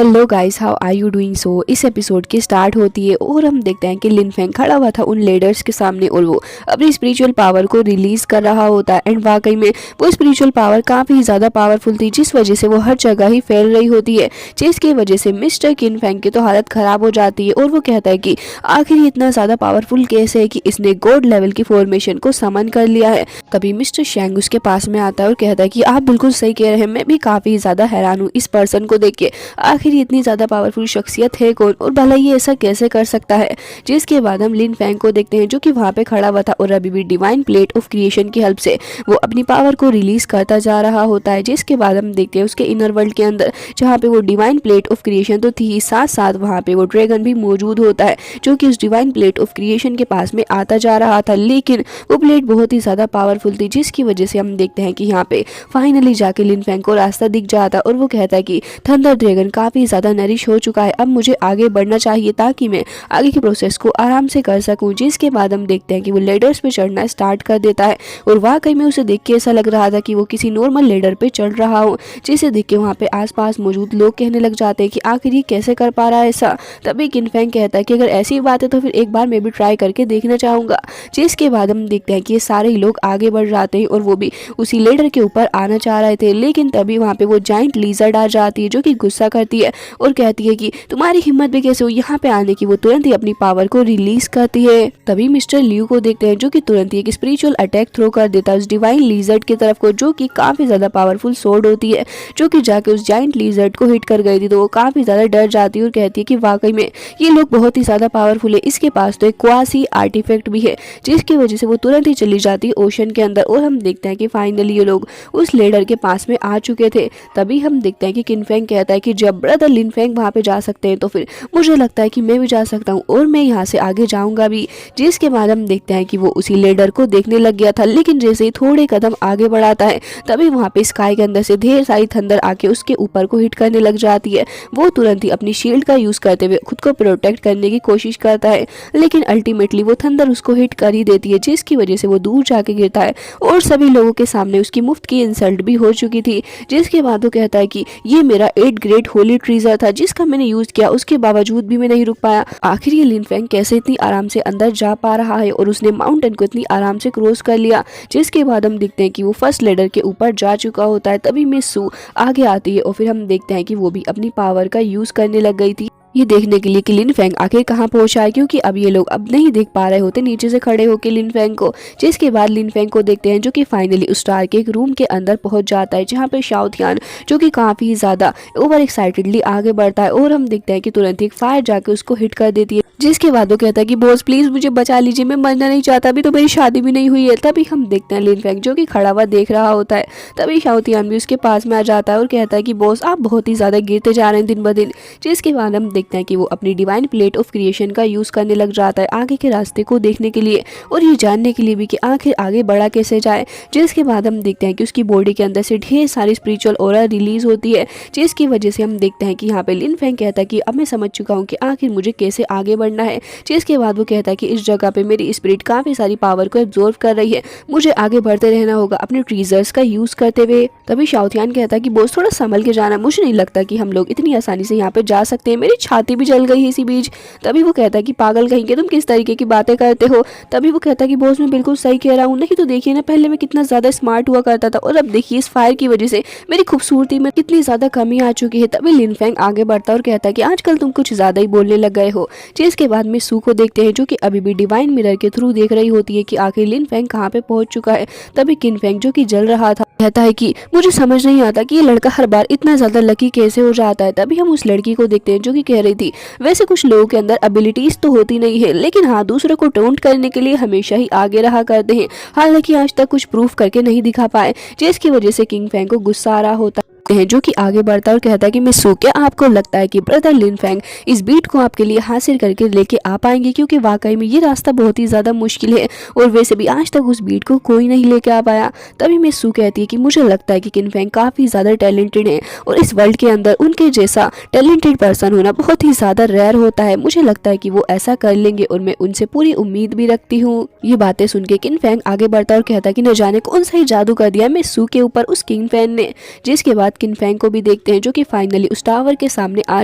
Hello guys, how are you doing. So इस episode की start होती है और हम देखते हैं कि लिन फेंग खड़ा हुआ था उन लीडर्स के सामने और वो अपनी स्पिरिचुअल पावर को रिलीज कर रहा होता है। एंड वाकई में वो स्पिरिचुअल पावर काफ़ी ज़्यादा पावरफुल थी, जिस वजह से वो हर जगह ही फैल रही होती है, जिसकी वजह से मिस्टर किन फेंग की तो हालत ख़राब हो जाती है। और वो कहता है कि आखिर ये इतना ज़्यादा पावरफुल कैसे है कि इसने गॉड लेवल की फॉर्मेशन को समन कर लिया है। तभी मिस्टर शेंग उसके पास में आता है और कहता है कि आप बिल्कुल सही कह रहे हैं, मैं भी काफ़ी ज़्यादा हैरान हूँ इस पर्सन को देख के। आखिर ये इतनी ज़्यादा पावरफुल शख्सियत है कौन और भला ये ऐसा कैसे कर सकता है। जिसके बाद हम लिन फेंग को देखते हैं जो कि वहाँ पे खड़ा हुआ था और अभी भी डिवाइन प्लेट ऑफ क्रिएशन की हेल्प से वो अपनी पावर को रिलीज करता जा रहा होता है। जिसके बाद हम देखते हैं उसके इनर वर्ल्ड के अंदर जहाँ पे वो डिवाइन प्लेट ऑफ क्रिएशन तो थी ही, साथ साथ वहाँ पे वो ड्रैगन भी मौजूद होता है जो कि उस डिवाइन प्लेट ऑफ क्रिएशन के पास में आता जा रहा था। लेकिन वो प्लेट बहुत ही ज़्यादा पावरफुल थी, जिसकी वजह से हम देखते हैं कि यहाँ पे फाइनली जाके लिन फेंग को रास्ता दिख जाता और वो कहता है कि थंडर ड्रैगन काफ़ी ज़्यादा नरिश हो चुका है, अब मुझे आगे बढ़ना चाहिए ताकि मैं आगे के प्रोसेस को आराम से कर सकूं। जिसके बाद हम देखते हैं कि वो लेडर्स पे चढ़ना स्टार्ट कर देता है और वाकई में उसे देख के ऐसा लग रहा था कि वो किसी नॉर्मल लेडर पे चढ़ रहा हो, जिसे देख के वहाँ पे आसपास मौजूद लोग कहने लग जाते हैं कि आखिर ये कैसे कर पा रहा है ऐसा। तभी किन फेंग कहता है कि अगर ऐसी बात है तो फिर एक बार मैं भी ट्राई करके देखना चाहूँगा। जिसके बाद हम देखते हैं कि ये सारे ही लोग आगे बढ़ जाते हैं और वो भी उसी लेडर के ऊपर आना चाह रहे थे। लेकिन तभी वहाँ पे वो जाइंट लीजर्ड आ जाती है जो कि गुस्सा करती है और कहती है कि तुम्हारी हिम्मत भी कैसे हो यहाँ पे आने की। वो तुरंत ही अपनी पावर को रिलीज करती है। तभी मिस्टर लियू को देखते हैं जो कि तुरंत ही एक स्पिरिचुअल अटैक थ्रो कर देता है उस डिवाइन लीजर्ड की तरफ को, जो कि काफी ज्यादा पावरफुल सोर्ड होती है जो कि जाके उस जाइंट लीजर्ड को हिट कर गई थी। तो वो काफी ज्यादा डर जाती है और कहती है कि वाकई में ये लोग बहुत ही ज्यादा पावरफुल है, इसके पास तो एक क्वासी आर्टिफैक्ट भी है। जिसकी वजह से वो तुरंत ही चली जाती है ओशन के अंदर और हम देखते हैं कि फाइनली ये लोग उस लेडर के पास में आ चुके थे। तभी हम देखते हैं कि किन फेंग कहता है कि जब ब्रदर लिन फेंग वहाँ पे जा सकते हैं तो फिर मुझे लगता है कि मैं भी जा सकता हूँ और मैं यहाँ से आगे जाऊँगा भी। जिसके बाद हम देखते हैं कि वो उसी लेडर को देखने लग गया था, लेकिन जैसे ही थोड़े कदम आगे बढ़ाता है तभी वहाँ पे स्काई के अंदर से ढेर सारी थंडर आके उसके ऊपर को हिट करने लग जाती है। वो तुरंत ही अपनी शील्ड का यूज करते हुए खुद को प्रोटेक्ट करने की कोशिश करता है, लेकिन अल्टीमेटली वो थंडर उसको हिट कर ही देती है, जिसकी वजह से वो दूर जाके गिरता है और सभी लोगों के सामने उसकी मुफ्त की इंसल्ट भी हो चुकी थी। जिसके बाद वो कहता है कि ये मेरा 8 ग्रेट होली ट्रीजर था जिसका मैंने यूज किया, उसके बावजूद भी मैं नहीं रुक पाया। आखिर ये लिन फेंग कैसे इतनी आराम से अंदर जा पा रहा है और उसने माउंटेन को इतनी आराम से क्रॉस कर लिया। जिसके बाद हम देखते हैं कि वो फर्स्ट लेडर के ऊपर जा चुका होता है। तभी मिस सू आगे आती है और फिर हम देखते हैं कि वो भी अपनी पावर का यूज करने लग गई थी, ये देखने के लिए कि लिन फेंग आखिर कहाँ पहुंचा है, क्योंकि अब ये लोग अब नहीं देख पा रहे होते नीचे से खड़े होकर लिन फेंग को। जिसके बाद लिन फेंग को देखते हैं जो कि फाइनली उस स्टार के एक रूम के अंदर पहुंच जाता है जहाँ पे शाओ थियान जो कि काफी ज्यादा ओवर एक्साइटेडली आगे बढ़ता है और हम देखते हैं कि तुरंत एक फायर जाके उसको हिट कर देती है। जिसके बाद वो कहता है कि बॉस प्लीज मुझे बचा लीजिए, मैं मरना नहीं चाहता, अभी तो मेरी शादी भी नहीं हुई है। तभी हम देखते हैं लिन फेंग जो कि खड़ा हुआ देख रहा होता है। तभी शाओ थियान भी उसके पास में आ जाता है और कहता है कि बॉस आप बहुत ही ज्यादा गिरते जा रहे हैं दिन ब दिन। जिसके बाद हम देखते हैं कि वो अपनी डिवाइन प्लेट ऑफ क्रिएशन का यूज करने लग जाता है आगे के रास्ते को देखने के लिए और ये जानने के लिए भी कि आखिर आगे बढ़ा कैसे जाए। जिसके बाद हम देखते हैं कि उसकी बॉडी के अंदर से ढेर सारी स्पिरिचुअल ऑरा रिलीज होती है, जिसकी वजह से हम देखते हैं कि यहाँ पे लिन फेंग कहता है कि अब मैं समझ चुका हूँ कि आखिर मुझे कैसे आगे बढ़ना है। जिसके बाद वो कहता है कि इस जगह पे मेरी स्पिरिट काफी सारी पावर को एब्जॉर्व कर रही है, मुझे आगे बढ़ते रहना होगा अपने ट्रीजर्स का यूज करते हुए। तभी शाओ थियान कहता है कि बॉस थोड़ा संभल के जाना, मुझे नहीं लगता कि हम लोग इतनी आसानी से यहाँ पे जा सकते हैं, मेरी छाती भी जल गई इसी बीच। तभी वो कहता है कि पागल कहेंगे तुम किस तरीके की बातें करते हो। तभी वो कहता है कि बॉस मैं बिल्कुल सही कह रहा हूँ, नहीं तो देखिए ना पहले मैं कितना ज्यादा स्मार्ट हुआ करता था और अब देखिए इस फायर की वजह से मेरी खूबसूरती में कितनी ज्यादा कमी आ चुकी है। तभी लिन फेंग आगे बढ़ता और कहता है कि आजकल तुम कुछ ज्यादा ही बोलने लग गए हो। जिसके बाद में सू को देखते हैं जो कि अभी भी डिवाइन मिरर के थ्रू देख रही होती है कि आखिर लिन फेंग कहाँ पे पहुंच चुका है। तभी किन फेंग जो कि जल रहा था कहता है कि मुझे समझ नहीं आता कि ये लड़का हर बार इतना ज्यादा लकी कैसे हो जाता है। तभी हम उस लड़की को देखते हैं जो कि कह रही थी वैसे कुछ लोगों के अंदर एबिलिटीज तो होती नहीं है, लेकिन हाँ दूसरों को टोंट करने के लिए हमेशा ही आगे रहा करते हैं, हालांकि आज तक कुछ प्रूफ करके नहीं दिखा पाए। जिसकी वजह से किंग फेंग को गुस्सा आ रहा होता है जो कि आगे बढ़ता और कहता है कि मिस सू क्या आपको लगता है कि ब्रदर लिन फेंग इस बीट को आपके लिए हासिल करके लेके आ पाएंगे, क्योंकि वाकई में ये रास्ता बहुत ही ज्यादा मुश्किल है और वैसे भी आज तक उस बीट को कोई नहीं लेके आ पाया। तभी मिस सू कहती है कि मुझे लगता है कि किन फेंग काफी ज्यादा टैलेंटेड है और इस वर्ल्ड के अंदर उनके जैसा टैलेंटेड पर्सन होना बहुत ही ज्यादा रेयर होता है, मुझे लगता है कि वो ऐसा कर लेंगे और मैं उनसे पूरी उम्मीद भी रखती हूँ। ये बातें सुन के किन फेंग आगे बढ़ता और कहता है कि न जाने कौन सा ही जादू कर दिया मिस सू के ऊपर उस किंग फेंग ने। जिसके बाद किनफेंग को भी देखते हैं जो कि फाइनली उस टावर के सामने आ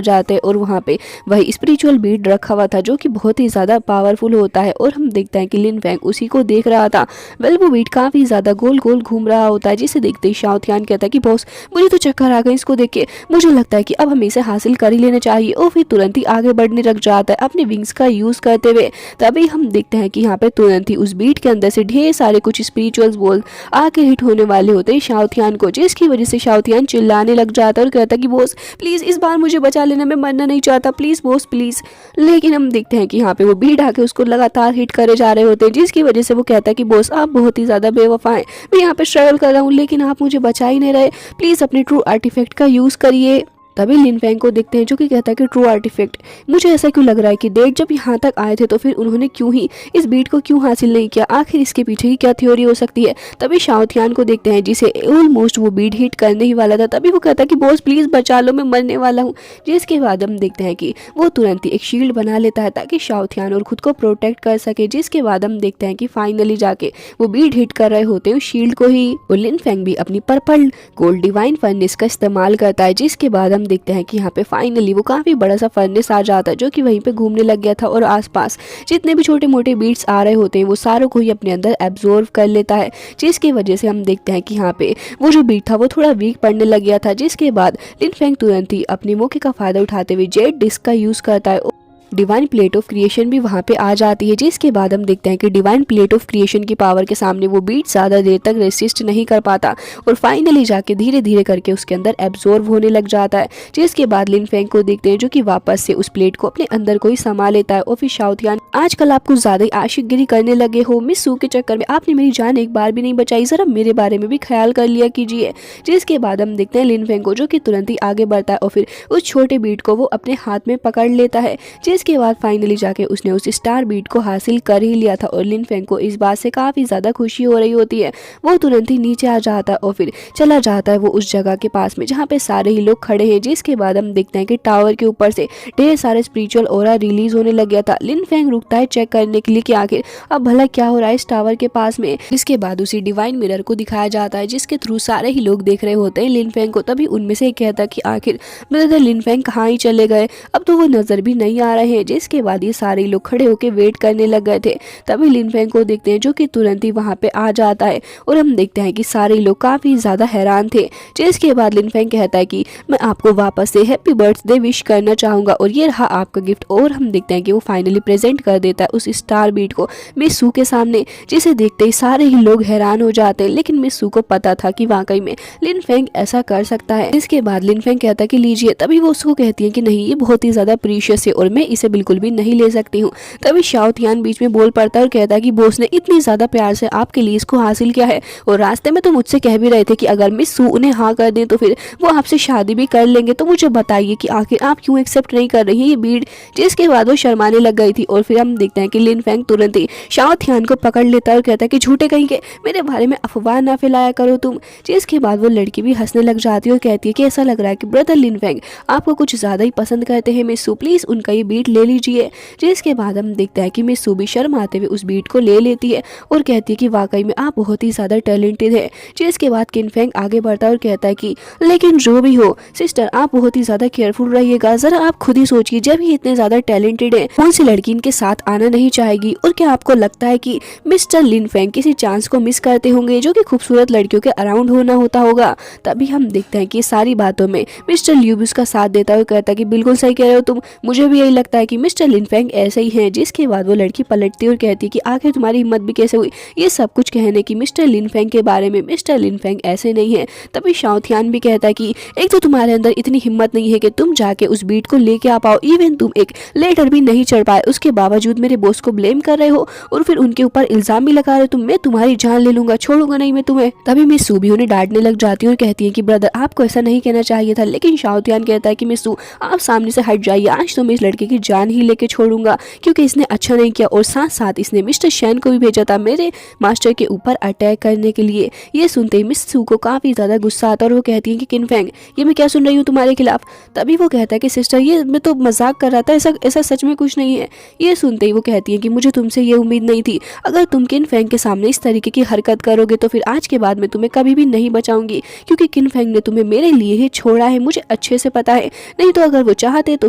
जाते हैं और वहाँ पे वही स्पिरिचुअल बीड रखा हुआ था जो कि बहुत ही ज़्यादा पावरफुल होता है। और हम देखते हैं कि लिनफेंग उसी को देख रहा था। वेल वो बीड काफ़ी ज़्यादा गोल गोल घूम रहा होता है, जिसे देखते ही शाओथियान कहता है कि बॉस मुझे तो चक्कर आ गए इसको देख के, मुझे लगता है कि अब हमें इसे हासिल कर ही लेना चाहिए। और फिर तुरंत ही आगे बढ़ने लग जाता है अपने विंग्स का यूज़ करते हुए। तभी हम देखते हैं कि यहाँ पे तुरंत ही उस बीड के अंदर से ढेर सारे कुछ स्पिरिचुअल्स बॉल आके हिट होने वाले होते हैं शाओथियान को, जिसकी वजह से शाओथियान चिल्लाने लग जाता है और कहता है कि बॉस प्लीज़ इस बार मुझे बचा लेना, मैं मरना नहीं चाहता, प्लीज़ बॉस प्लीज़। लेकिन हम देखते हैं कि यहाँ पे वो बीड आके उसको लगातार हिट करे जा रहे होते हैं, जिसकी वजह से वो कहता है कि बॉस आप बहुत ही ज़्यादा बेवफा हैं, मैं यहाँ पे स्ट्रगल कर रहा हूँ लेकिन आप मुझे बचा ही नहीं रहे, प्लीज़ अपने ट्रू आर्टिफैक्ट का यूज़ करिए। तभी लिनफेंग को देखते हैं जो कि कहता है कि ट्रू आर्टिफैक्ट, मुझे ऐसा क्यों लग रहा है कि डेड जब यहाँ तक आए थे तो फिर उन्होंने क्यों ही इस बीट को क्यों हासिल नहीं किया, आखिर इसके पीछे की क्या थ्योरी हो सकती है। तभी शाओथियान को देखते हैं जिसे ऑलमोस्ट वो बीट हिट करने ही वाला था। तभी वो कहता है कि बॉस प्लीज़ बचा लो, मैं मरने वाला हूँ। जिसके बाद हम देखते हैं कि वो तुरंत ही एक शील्ड बना लेता है ताकि शाओथियान और खुद को प्रोटेक्ट कर सके। जिसके बाद हम देखते हैं कि फाइनली जाके वो बीट हिट कर रहे होते हैं उस शील्ड को ही। और लिनफेंग भी अपनी पर्पल गोल्ड डिवाइन फर्नेस का इस्तेमाल करता है। जिसके बाद हम देखते हैं कि यहाँ पे फाइनली वो काफी बड़ा सा फर्नेस आ जाता है जो कि वहीं पे घूमने लग गया था और आसपास जितने भी छोटे मोटे बीट्स आ रहे होते हैं वो सारों को ही अपने अंदर एब्जॉर्व कर लेता है। जिसकी वजह से हम देखते हैं कि यहाँ पे वो जो बीट था वो थोड़ा वीक पड़ने लग गया था। जिसके बाद लिनफेंग तुरंत ही अपने मौके का फायदा उठाते हुए जेट डिस्क का यूज करता है। डिवाइन प्लेट ऑफ क्रिएशन भी वहाँ पे आ जाती है। जिसके बाद हम देखते हैं कि डिवाइन प्लेट ऑफ क्रिएशन की पावर के सामने वो बीट ज़्यादा देर तक रेसिस्ट नहीं कर पाता और फाइनली जाके धीरे धीरे करके उसके अंदर एब्जॉर्व होने लग जाता है। जिसके बाद लिनफेंग को देखते हैं जो कि वापस से उस प्लेट को अपने अंदर को ही समा लेता है। और फिर शाओथियान, आजकल आप कुछ ज़्यादा ही आशिकगिरी करने लगे हो, मिस सू के चक्कर में आपने मेरी जान एक बार भी नहीं बचाई, ज़रा मेरे बारे में भी ख्याल कर लिया कीजिए। जिसके बाद हम देखते हैं लिनफेंग को जो कि तुरंत ही आगे बढ़ता है और फिर उस छोटे बीट को वो अपने हाथ में पकड़ लेता है। जिसके बाद फाइनली जाके उसने उस स्टार बीट को हासिल कर ही लिया था और लिनफेंग को इस बात से काफ़ी ज़्यादा खुशी हो रही होती है। वो तुरंत ही नीचे आ जाता है और फिर चला जाता है वो उस जगह के पास में जहाँ पे सारे ही लोग खड़े हैं। जिसके बाद हम देखते हैं कि टावर के ऊपर से ढेर सारे स्पिरिचुअल ऑरा रिलीज होने लग गया था। लिनफेंग रुकता है चेक करने के लिए कि आखिर अब भला क्या हो रहा है इस टावर के पास में। जिसके बाद उसी डिवाइन मिरर को दिखाया जाता है जिसके थ्रू सारे ही लोग देख रहे होते हैं लिनफेंग को। तभी उनमें से एक कहता है कि आखिर ब्रदर लिनफेंग कहाँ ही चले गए, अब तो वो नजर भी नहीं आ रहे हैं। जिसके बाद ये सारे लोग खड़े होकर वेट करने लग गए थे। तभी लिनफेंग को देखते हैं जो कि तुरंत ही वहां पे आ जाता है और हम देखते हैं कि सारे लोग काफी ज्यादा हैरान थे। जिसके बाद लिनफेंग कहता है कि मैं आपको वापस से हैप्पी बर्थडे विश करना चाहूंगा और ये रहा आपका गिफ्ट। और हम देखते हैं कि वो फाइनली प्रेजेंट कर देता है उस स्टार बीट को मिस सू के सामने, जिसे देखते ही सारे ही लोग हैरान हो जाते हैं। लेकिन मिस सू को पता था कि वाकई में लिनफेंग ऐसा कर सकता है। इसके बाद लिनफेंग कहता है कि लीजिए। तभी वो उसको कहती है कि नहीं, ये बहुत ही ज्यादा प्रीशियस है और मैं इसे बिल्कुल भी नहीं ले सकती हूँ। तभी शाओथियान बीच में बोल पड़ता है और कहता है कि बॉस ने इतनी ज्यादा प्यार से आपके लिए इसको हासिल किया है और रास्ते में तो मुझसे कह भी रहे थे कि अगर मिस सू उन्हें हाँ कर दें तो फिर वो आपसे शादी भी कर लेंगे, तो मुझे बताइए कि आखिर आप क्यों एक्सेप्ट नहीं कर रही है ये बीड। जिसके बाद वो शर्माने लग गई थी और फिर हम देखते हैं कि लिनफेंग तुरंत ही शाओथियान को पकड़ लेता है और कहता है कि झूठे कहीं के मेरे बारे में अफवाह ना फैलाया करो तुम। जिसके बाद वो लड़की भी हंसने लग जाती है और कहती है कि ऐसा लग रहा है कि ब्रदर लिनफेंग आपको कुछ ज्यादा ही पसंद करते हैं मिस सू, प्लीज उनका ये बीट ले लीजिए। जिसके बाद हम देखते हैं कि मिस सू भी शर्माते हुए उस बीट को ले लेती है और कहती है कि वाकई में आप बहुत ही ज्यादा टैलेंटेड है। जिसके बाद किनफेंग आगे बढ़ता है और कहता है कि लेकिन जो भी हो सिस्टर, आप बहुत ही ज्यादा केयरफुल रहिएगा, जरा आप खुद ही सोचिए जब ये इतने ज्यादा टैलेंटेड है कौन सी लड़की इनके साथ आना नहीं चाहेगी। और क्या आपको लगता है कि मिस्टर लिनफेंग किसी चांस को मिस करते होंगे जो कि खूबसूरत लड़कियों के अराउंड होना होता होगा। तभी हम देखते हैं कि सारी बातों में मिस्टर ल्यूब उसका साथ देता है और कहता है कि बिल्कुल सही कह रहे हो तुम, मुझे भी यही लगता है कि मिस्टर लिनफेंग ऐसे ही है। जिसके बाद वो लड़की पलटती है और कहती है कि आखिर तुम्हारी हिम्मत भी कैसे हुई ये सब कुछ कहने की मिस्टर लिनफेंग के बारे में, मिस्टर लिनफेंग ऐसे नहीं है। तभी शाओथियान भी कहता है कि एक तो तुम्हारे अंदर इतनी हिम्मत नहीं है कि तुम जाके उस बीट को लेके आ पाओ, इवन तुम एक लेटर भी नहीं चढ़ पाए, उसके बावजूद मेरे बॉस को ब्लेम कर रहे हो और फिर उनके ऊपर इल्जाम भी लगा रहे हो तुम, मैं तुम्हारी जान ले लूंगा, छोड़ूंगा नहीं मैं तुम्हें। तभी मिस सू भी उन्हें डांटने लग जाती है और कहती है कि ब्रदर आपको ऐसा नहीं कहना चाहिए था। लेकिन शाओथियान कहता है कि मिस सू आप सामने से हट जाइए, आज तो मैं इस लड़के की जान ही लेके छोड़ूंगा, क्योंकि इसने अच्छा नहीं किया और साथ साथ इसने मिस्टर शैन को भी भेजा था मेरे मास्टर के ऊपर अटैक करने के लिए। ये सुनते ही मिस सू को काफ़ी ज़्यादा गुस्सा आता है और वो कहती है कि किन फेंग, ये मैं क्या सुन रही हूँ तुम्हारे खिलाफ। तभी वो कहता है कि सिस्टर, ये मैं तो मजाक कर रहा था, ऐसा ऐसा सच में कुछ नहीं है। ये सुनते ही वो कहती है कि मुझे तुमसे ये उम्मीद नहीं थी, अगर तुम किन फेंग के सामने इस तरीके की हरकत करोगे तो फिर आज के बाद मैं तुम्हें कभी भी नहीं बचाऊंगी, क्योंकि किन फेंग ने तुम्हें मेरे लिए ही छोड़ा है, मुझे अच्छे से पता है। नहीं तो अगर वो चाहते तो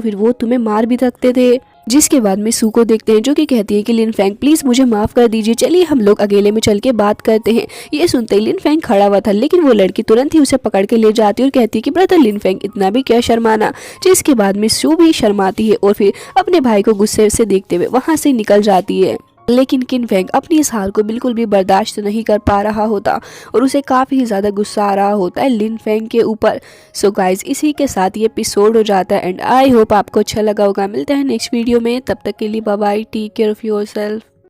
फिर वो तुम्हें मार भी सकते थे। जिसके बाद में सू को देखते हैं जो कि कहती है कि लिन फेंग प्लीज मुझे माफ कर दीजिए, चलिए हम लोग अकेले में चल के बात करते हैं। ये सुनते ही लिन फेंग खड़ा हुआ था, लेकिन वो लड़की तुरंत ही उसे पकड़ के ले जाती है और कहती है कि ब्रदर लिन फेंग, इतना भी क्या शर्माना। जिसके बाद में सू भी शर्माती है और फिर अपने भाई को गुस्से से देखते हुए वहां से निकल जाती है। लेकिन किन फेंग अपनी इस हार को बिल्कुल भी बर्दाश्त नहीं कर पा रहा होता और उसे काफ़ी ज़्यादा गुस्सा आ रहा होता है लिन फेंग के ऊपर। सो गाइज, इसी के साथ ये एपिसोड हो जाता है एंड आई होप आपको अच्छा लगा होगा। मिलते हैं नेक्स्ट वीडियो में, तब तक के लिए bye bye, take care of yourself.